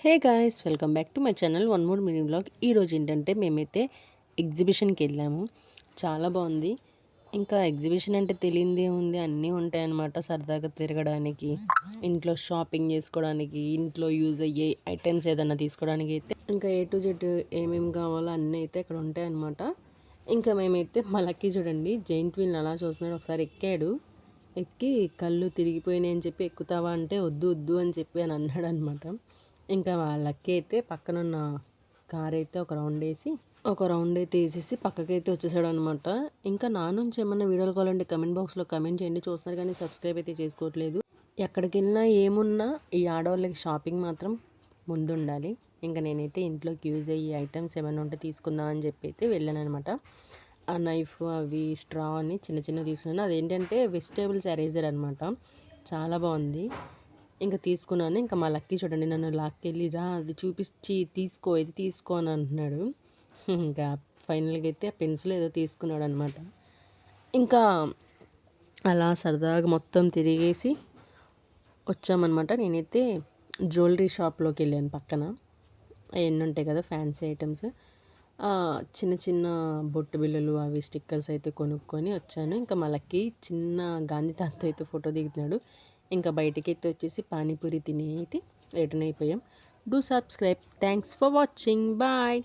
Hey guys, welcome back to my channel one more mini blog. ఈరోజు ఏంటంటే మేమైతే ఎగ్జిబిషన్కి వెళ్ళాము. చాలా బాగుంది. ఇంకా ఎగ్జిబిషన్ అంటే తెలియందే ఉంది, అన్నీ ఉంటాయన్నమాట. సరదాగా తిరగడానికి, ఇంట్లో షాపింగ్ చేసుకోవడానికి, ఇంట్లో యూజ్ అయ్యే ఐటమ్స్ ఏదైనా తీసుకోవడానికి అయితే ఇంకా ఏ టు జెడ్ ఏమేమి కావాలో అన్నీ అయితే ఇక్కడ ఉంటాయన్నమాట. ఇంకా మేమైతే మా లక్కీ చూడండి, జైంట్ వీల్ని అలా చూస్తున్నాడు. ఒకసారి ఎక్కాడు, ఎక్కి కళ్ళు తిరిగిపోయినాయి అని చెప్పి ఎక్కుతావా అంటే వద్దు వద్దు అని చెప్పి అని అన్నాడు అనమాట. ఇంకా వాళ్ళకి అయితే పక్కనున్న కార్ అయితే ఒక రౌండ్ అయితే వేసేసి పక్కకైతే వచ్చేసాడు అనమాట. ఇంకా నా నుంచి ఏమన్నా వీడియోలు కావాలంటే కమెంట్ బాక్స్లో కమెంట్ చేయండి. చూస్తున్నారు కానీ సబ్స్క్రైబ్ అయితే చేసుకోవట్లేదు. ఎక్కడికి వెళ్ళినా ఏమున్నా ఈ ఆడవాళ్ళకి షాపింగ్ మాత్రం ముందుండాలి. ఇంకా నేనైతే ఇంట్లోకి యూజ్ అయ్యే ఐటమ్స్ ఏమైనా ఉంటే తీసుకుందాం అని చెప్పి అయితే వెళ్ళాను అనమాట. ఆ నైఫ్, అవి స్ట్రా అని చిన్న చిన్నవి తీసుకున్నాను. అదేంటంటే వెజిటేబుల్స్ ఎరేజర్ అనమాట. చాలా బాగుంది. ఇంకా తీసుకున్నాను. ఇంకా మా లక్కీ చూడండి, నన్ను లాక్కెళ్ళి రా అది చూపించి తీసుకో, ఇది తీసుకో అని అంటున్నాడు. ఇంకా ఫైనల్గా అయితే పెన్సిల్ ఏదో తీసుకున్నాడు అనమాట. ఇంకా అలా సరదాగా మొత్తం తిరిగేసి వచ్చామన్నమాట. నేనైతే జ్యువెలరీ షాప్లోకి వెళ్ళాను. పక్కన అవన్నీ ఉంటాయి కదా ఫ్యాన్సీ ఐటమ్స్, చిన్న చిన్న బొట్టు బిళ్ళలు, అవి స్టిక్కర్స్ అయితే కొనుక్కొని వచ్చాను. ఇంకా మా లక్కీ చిన్న గాంధీ తాత అయితే ఫోటో దిగుతున్నాడు. ఇంకా బయటికి అయితే వచ్చేసి పానీపూరి తిని అయితే రిటర్న్ అయిపోయాం. Do subscribe. Thanks for watching. Bye.